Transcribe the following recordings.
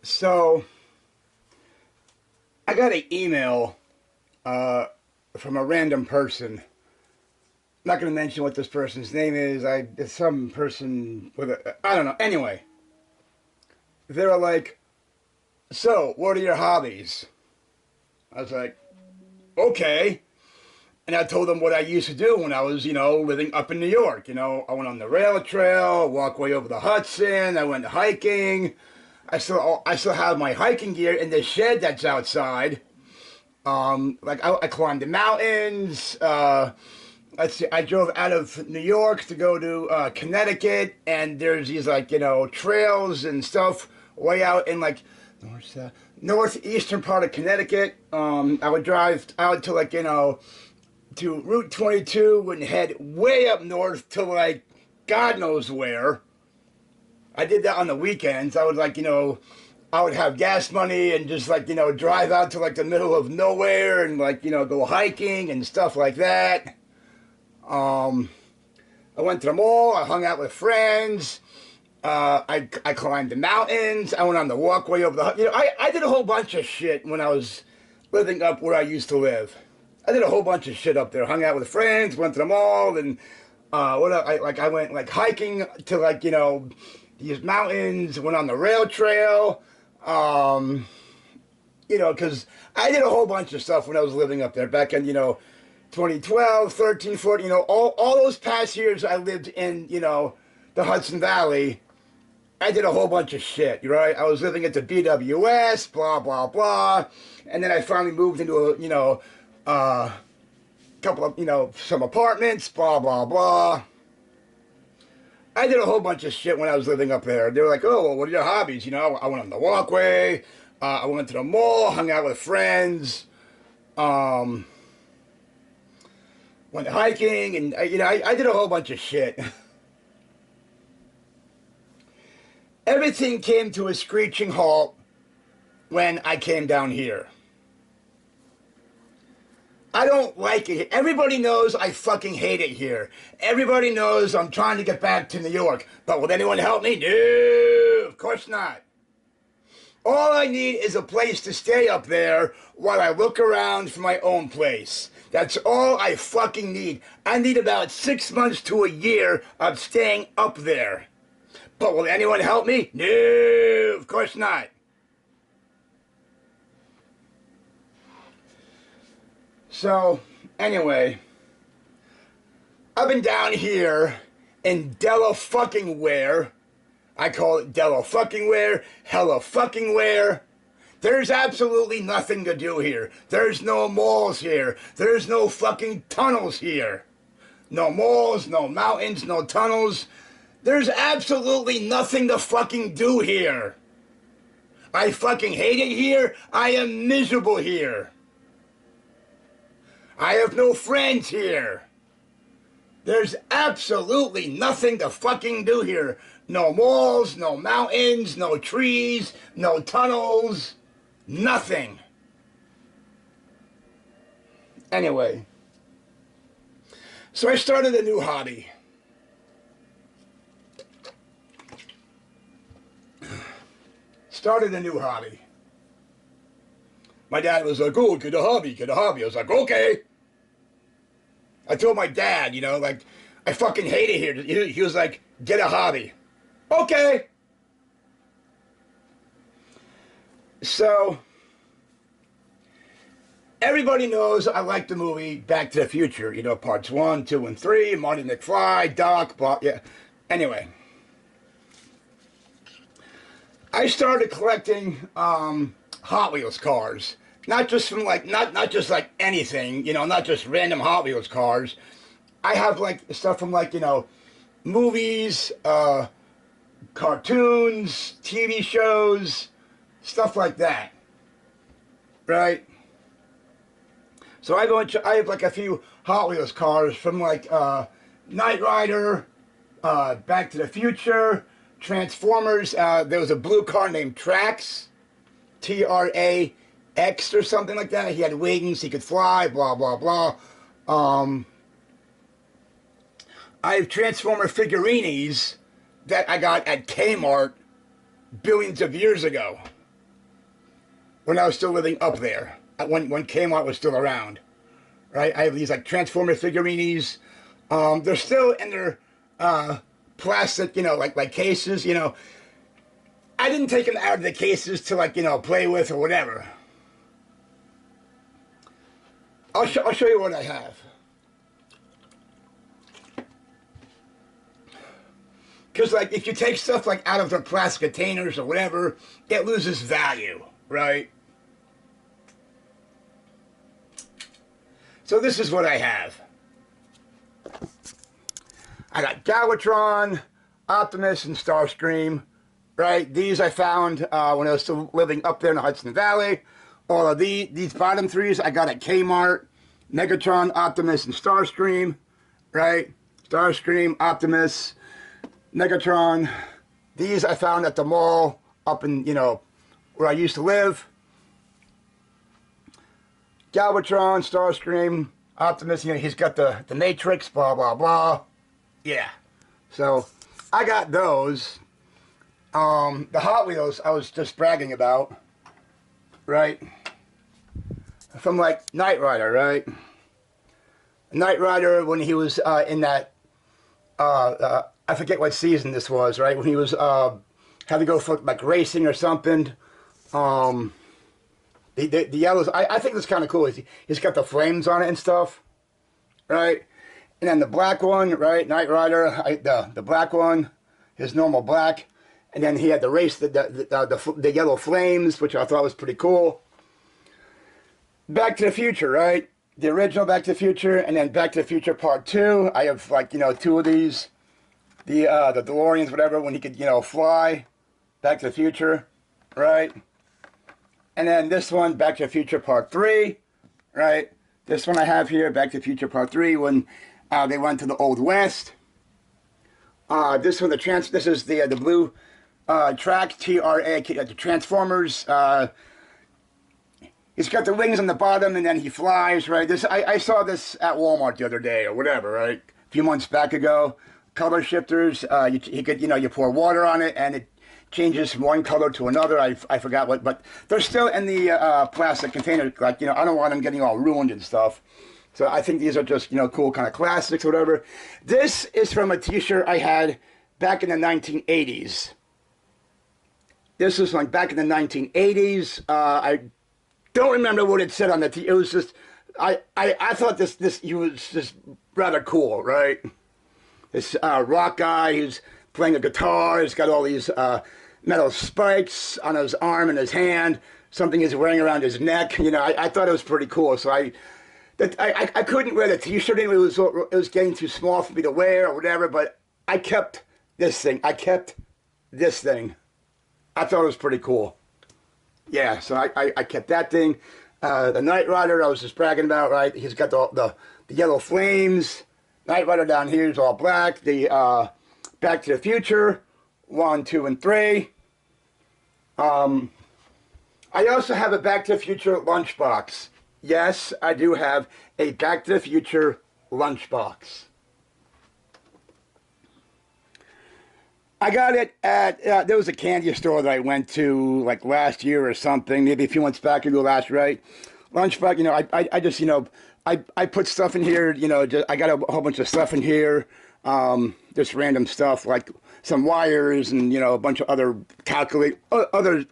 So I got an email from a random person. I'm not going to mention what this person's name is. It's some person with a I don't know. Anyway, they were like, "So, what are your hobbies?" I was like, "Okay." And I told them what I used to do when I was, living up in New York. I went on the rail trail, walked way over the Hudson. I went hiking. I still have my hiking gear in the shed that's outside. I climbed the mountains. Let's see, I drove out of New York to go to Connecticut, and there's these trails and stuff way out in northeastern part of Connecticut. I would drive out to to Route 22 and head way up north to God knows where. I did that on the weekends. I would I would have gas money and just drive out to the middle of nowhere and go hiking and stuff like that. Um, I went to the mall. I hung out with friends. I climbed the mountains. I went on the walkway over the. I did a whole bunch of shit when I was living up where I used to live. I did a whole bunch of shit up there. Hung out with friends. Went to the mall and I went hiking to these mountains. Went on the rail trail. Because I did a whole bunch of stuff when I was living up there back in 2012, 13, 14, all those past years I lived in, the Hudson Valley. I did a whole bunch of shit, right? I was living at the BWS, blah, blah, blah. And then I finally moved into couple of, some apartments, blah, blah, blah. I did a whole bunch of shit when I was living up there. They were like, "Oh, well, what are your hobbies?" I went on the walkway. I went to the mall, hung out with friends. Went hiking, and I did a whole bunch of shit. Everything came to a screeching halt when I came down here. I don't like it. Everybody knows I fucking hate it here. Everybody knows I'm trying to get back to New York. But will anyone help me? No, of course not. All I need is a place to stay up there while I look around for my own place. That's all I fucking need. I need about 6 months to a year of staying up there. But will anyone help me? No, of course not. So, anyway, I've been down here in Della fucking where. I call it Della fucking where, hella fucking where. There's absolutely nothing to do here. There's no malls here. There's no fucking tunnels here. No malls, no mountains, no tunnels. There's absolutely nothing to fucking do here. I fucking hate it here. I am miserable here. I have no friends here. There's absolutely nothing to fucking do here. No malls, no mountains, no trees, no tunnels, nothing. Anyway, so I started a new hobby. My dad was like, "Oh, get a hobby, get a hobby." I was like, "Okay." I told my dad, I fucking hate it here. He was like, "Get a hobby." Okay. So, everybody knows I like the movie Back to the Future. Parts 1, 2, and 3. Marty McFly, Doc, blah, yeah. Anyway. I started collecting Hot Wheels cars. Not just from not just anything, not just random Hot Wheels cars. I have stuff from movies, cartoons, TV shows, stuff like that. Right? So I have a few Hot Wheels cars from Knight Rider, Back to the Future, Transformers. There was a blue car named Trax, Trax or something like that. He had wings, he could fly, blah, blah, blah. I have Transformer figurines that I got at Kmart billions of years ago. when I was still living up there, when Kmart was still around, right? I have these like Transformer figurines. They're still in their plastic, like cases. I didn't take them out of the cases to like play with or whatever. I'll show you what I have. Because, like, if you take stuff, like, out of their plastic containers or whatever, it loses value, right? So this is what I have. I got Galvatron, Optimus, and Starscream, right? These I found when I was still living up there in the Hudson Valley. All of these bottom threes I got at Kmart. Megatron, Optimus, and Starscream, right? Starscream, Optimus, Megatron. These I found at the mall up in, where I used to live. Galvatron, Starscream, Optimus, he's got the Matrix, blah, blah, blah. Yeah. So, I got those. The Hot Wheels I was just bragging about, right? From, like, Knight Rider, right? Knight Rider, when he was in that, I forget what season this was, right? When he was, had to go for, like, racing or something. The yellows, I think it's kind of cool. He's got the flames on it and stuff, right? And then the black one, right? Knight Rider, the black one, his normal black. And then he had the race, the yellow flames, which I thought was pretty cool. Back to the Future, right? The original Back to the Future, and then Back to the Future Part 2. I have, like, two of these. The DeLoreans, whatever, when he could, fly. Back to the Future, right? And then this one, Back to the Future Part 3, right? This one I have here, Back to the Future Part 3, when they went to the Old West. This one, this is the blue track, TRA, the Transformers. He's got the wings on the bottom, and then he flies, right? I saw this at Walmart the other day, or whatever, right? A few months back ago. Color shifters, you could, you pour water on it, and it changes from one color to another. I forgot what, but they're still in the plastic container. Like, I don't want them getting all ruined and stuff. So I think these are just, cool kind of classics or whatever. This is from a t-shirt I had back in the 1980s. This was like back in the 1980s. I don't remember what it said on the t. It was just, I thought he was just rather cool, right? This rock guy who's playing a guitar. He's got all these metal spikes on his arm and his hand. Something he's wearing around his neck. I thought it was pretty cool. So I couldn't wear the t-shirt. It was getting too small for me to wear or whatever. But I kept this thing. I kept this thing. I thought it was pretty cool. Yeah, so I kept that thing. The Knight Rider I was just bragging about, right? He's got the yellow flames. Knight Rider down here is all black. The Back to the Future, 1, 2, and 3. I also have a Back to the Future lunchbox. Yes, I do have a Back to the Future lunchbox. I got it at, there was a candy store that I went to like last year or something, maybe a few months back ago last, right? Lunchbox, I just, I put stuff in here, I got a whole bunch of stuff in here, just random stuff like some wires and, a bunch of other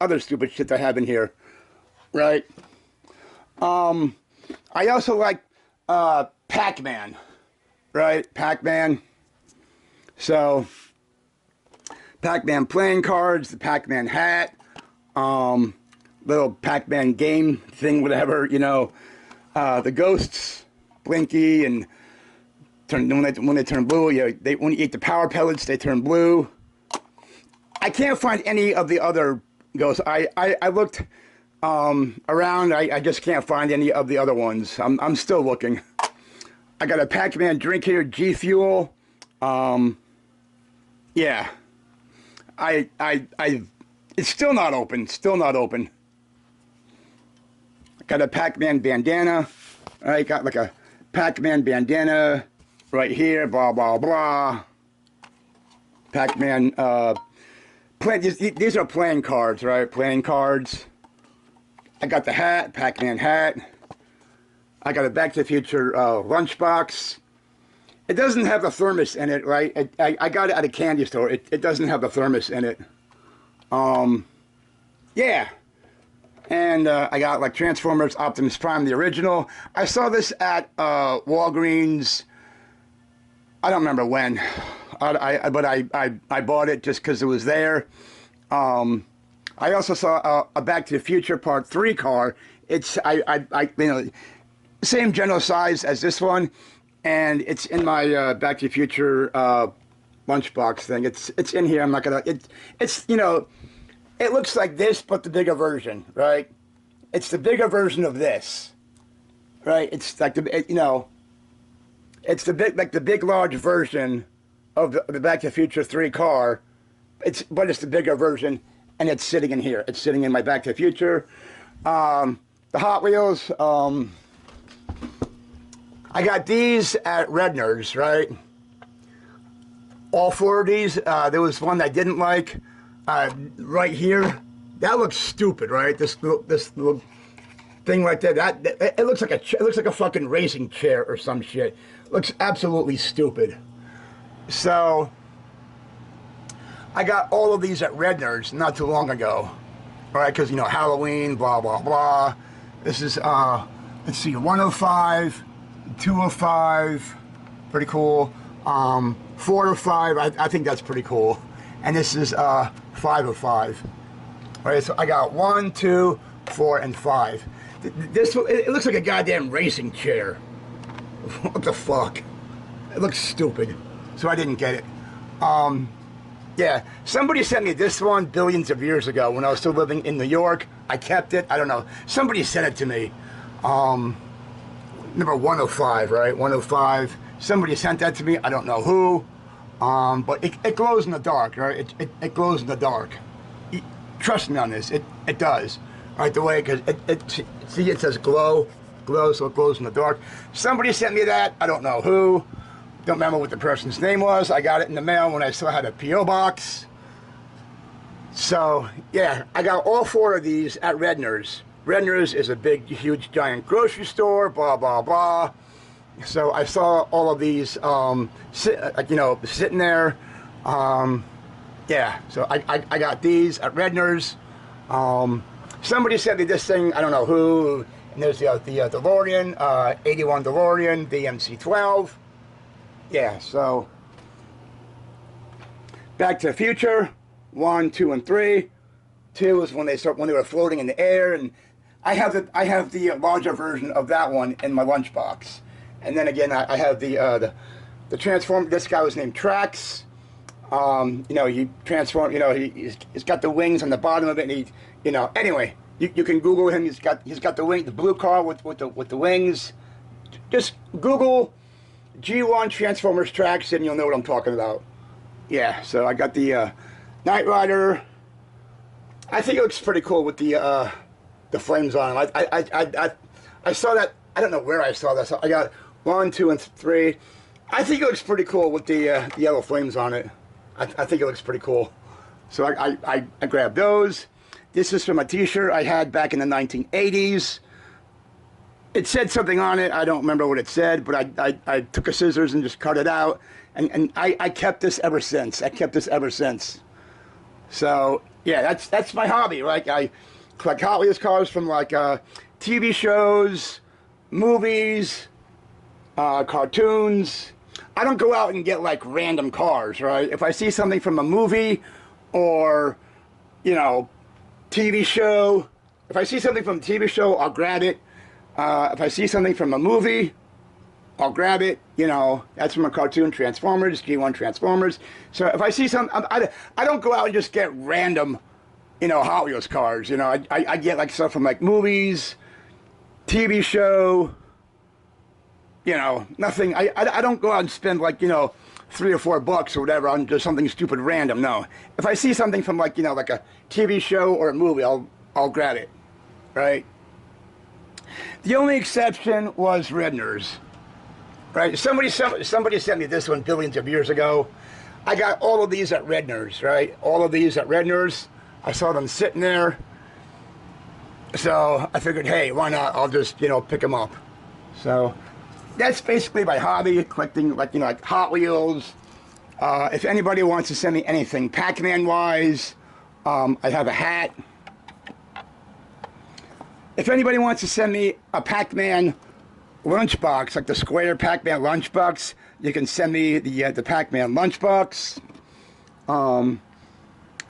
other stupid shit I have in here, right? I also like, Pac-Man, right? Pac-Man. So, Pac-Man playing cards, the Pac-Man hat, little Pac-Man game thing, whatever, the ghosts, Blinky, and when they turn blue, when you eat the power pellets, they turn blue. I can't find any of the other ghosts. I looked around, I just can't find any of the other ones. I'm still looking. I got a Pac-Man drink here, G Fuel. Yeah. It's still not open. Still not open. Got a Pac-Man bandana. I got like a Pac-Man bandana right here. Blah blah blah. Pac-Man. These are playing cards, right? Playing cards. I got the hat, Pac-Man hat. I got a Back to the Future lunchbox. It doesn't have the thermos in it, right? I got it at a candy store. It doesn't have the thermos in it. Yeah. And I got like Transformers Optimus Prime, the original. I saw this at Walgreens. I don't remember when. But I bought it just because it was there. I also saw a Back to the Future Part 3 car. It's same general size as this one, and it's in my Back to the Future lunchbox thing. It's in here. I'm not gonna. It's it looks like this, but the bigger version, right? It's the bigger version of this, right? It's like it's the big large version of the Back to the Future 3 car. But it's the bigger version, and it's sitting in here. It's sitting in my Back to the Future. The Hot Wheels. I got these at Redner's, right? All 4 of these. There was one I didn't like. Right here, that looks stupid, right? This little thing right there. It looks like a fucking racing chair or some shit. Looks absolutely stupid. So I got all of these at Redner's not too long ago, all right? Because Halloween, blah blah blah. This is let's see, 105, 205, pretty cool. 405, I think that's pretty cool. And this is 505. All right, so I got 1, 2, 4, and 5. It looks like a goddamn racing chair. What the fuck? It looks stupid. So I didn't get it. Yeah, somebody sent me this one billions of years ago when I was still living in New York. I kept it. I don't know. Somebody sent it to me. Number 105, right? 105. Somebody sent that to me. I don't know who. But it glows in the dark, right? It glows in the dark. Trust me on this. It does. Right, the way, because see, it says glow, so it glows in the dark. Somebody sent me that. I don't know who. Don't remember what the person's name was. I got it in the mail when I still had a P.O. box. So, yeah, I got all 4 of these at Redner's. Redner's is a big, huge, giant grocery store, blah, blah, blah. So I saw all of these, sitting there. Yeah, so I got these at Redner's. Somebody sent me this thing, I don't know who. And there's the DeLorean, 81 DeLorean, the MC-12. Yeah, so Back to the Future, 1, 2, and 3. 2 is when they were floating in the air, and I have the larger version of that one in my lunchbox. And then again, I have the Transform. This guy was named Trax. He transformed. He's got the wings on the bottom of it. And he, anyway, you can Google him. He's got the blue car with the wings. Just Google G1 Transformers Trax, and you'll know what I'm talking about. Yeah. So I got the Knight Rider. I think it looks pretty cool with the flames on him. I saw that. I don't know where I saw that. So I got 1, 2, and 3. I think it looks pretty cool with the yellow flames on it. I think it looks pretty cool. So I grabbed those. This is from a t-shirt I had back in the 1980s. It said something on it. I don't remember what it said, but I took a scissors and just cut it out. And I kept this ever since. So, yeah, that's my hobby. Like, I collect Hot Wheels cars from, like, TV shows, movies, cartoons. I don't go out and get, like, random cars, right? If I see something from a movie or, TV show, if I see something from a TV show, I'll grab it. If I see something from a movie, I'll grab it. That's from a cartoon, Transformers, G1 Transformers. So if I see something, I don't go out and just get random, Hot Wheels cars. I get, like, stuff from, like, movies, TV show, nothing. I don't go out and spend, like, $3 or $4 or whatever on just something stupid random. No. If I see something from, like, like a TV show or a movie, I'll grab it, right? The only exception was Redner's, right? Somebody sent me this one billions of years ago. I got all of these at Redner's, right? All of these at Redner's. I saw them sitting there. So I figured, hey, why not? I'll just, you know, pick them up. So that's basically my hobby, collecting, like, you know, like Hot Wheels. If anybody wants to send me anything Pac-Man wise, I have a hat. If anybody wants to send me a Pac-Man lunchbox, like the square Pac-Man lunchbox, you can send me the Pac-Man lunchbox. I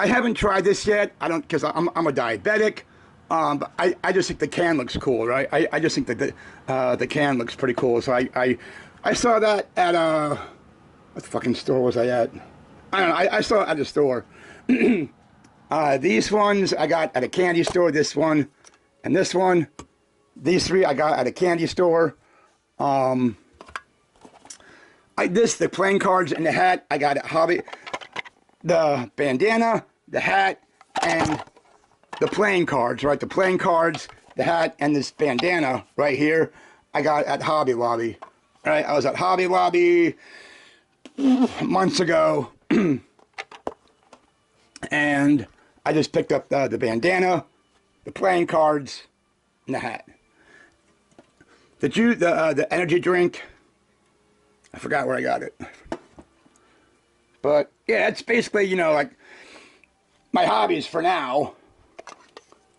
haven't tried this yet. I don't, because I'm a diabetic. But I just think the can looks cool, right? I just think that the can looks pretty cool. So I saw that at what fucking store was I at? I don't know. I saw it at the store. These ones I got at a candy store. This one and this one. These three I got at a candy store. The playing cards and the hat I got at Hobby. The bandana, the hat, and the playing cards, right? The playing cards, the hat, and this bandana right here I got at Hobby Lobby. Right? I was at Hobby Lobby months ago, and I just picked up the bandana, the playing cards, and the hat. The energy drink, I forgot where I got it. But yeah, that's basically, you know, like my hobbies for now.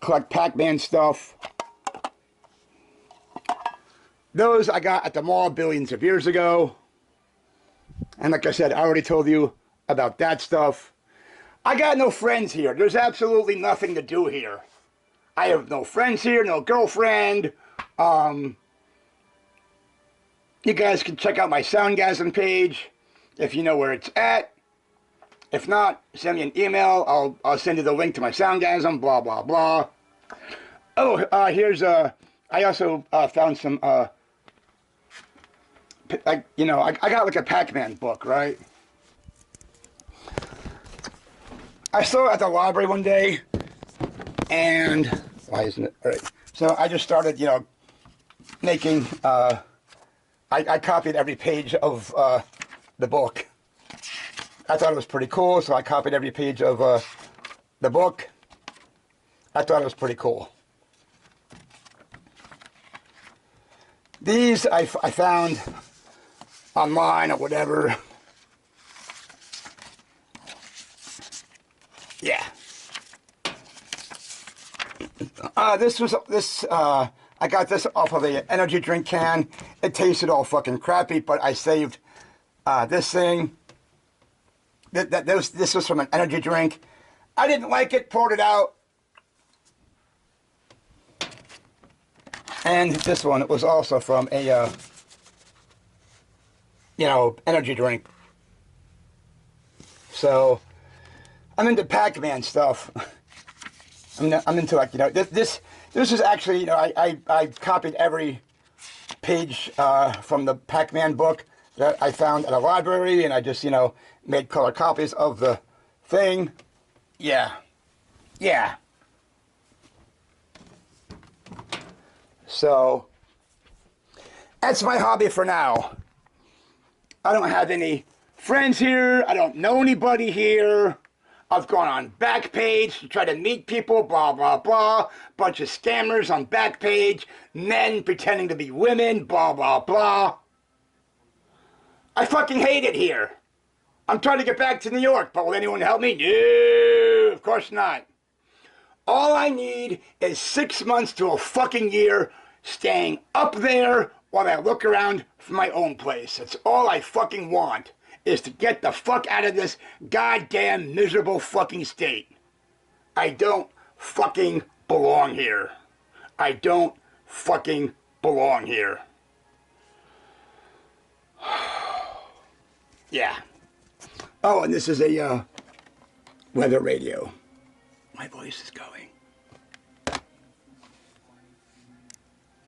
Collect Pac-Man stuff. Those I got at the mall billions of years ago. And like I said, I already told you about that stuff. I got no friends here. There's absolutely nothing to do here. I have no friends here, no girlfriend. You guys can check out my Soundgasm page if you know where it's at. If not, send me an email. I'll send you the link to my Soundgasm, blah, blah, blah. Oh, here's I also found some, you know, I got like a Pac-Man book, right? I saw it at the library one day, and, why isn't it? All right. So I just started, you know, making, I copied every page of the book. I thought it was pretty cool, so I copied every page of the book. I thought it was pretty cool. These I found online or whatever. Yeah. I got this off of an energy drink can. It tasted all fucking crappy, but I saved this thing. This was from an energy drink. I didn't like it, poured it out. And this one, it was also from a, you know, energy drink. So, I'm into Pac-Man stuff. I'm into, like, you know, this is actually, you know, I copied every page from the Pac-Man book that I found at a library, and I just, you know, made color copies of the thing. Yeah. Yeah. So, that's my hobby for now. I don't have any friends here. I don't know anybody here. I've gone on Backpage to try to meet people, blah, blah, blah. Bunch of scammers on Backpage. Men pretending to be women, blah, blah, blah. I fucking hate it here. I'm trying to get back to New York, but will anyone help me? No, of course not. All I need is 6 months to a fucking year staying up there while I look around for my own place. That's all I fucking want, is to get the fuck out of this goddamn miserable fucking state. I don't fucking belong here. I don't fucking belong here. Yeah. Oh, and this is a weather radio. My voice is going.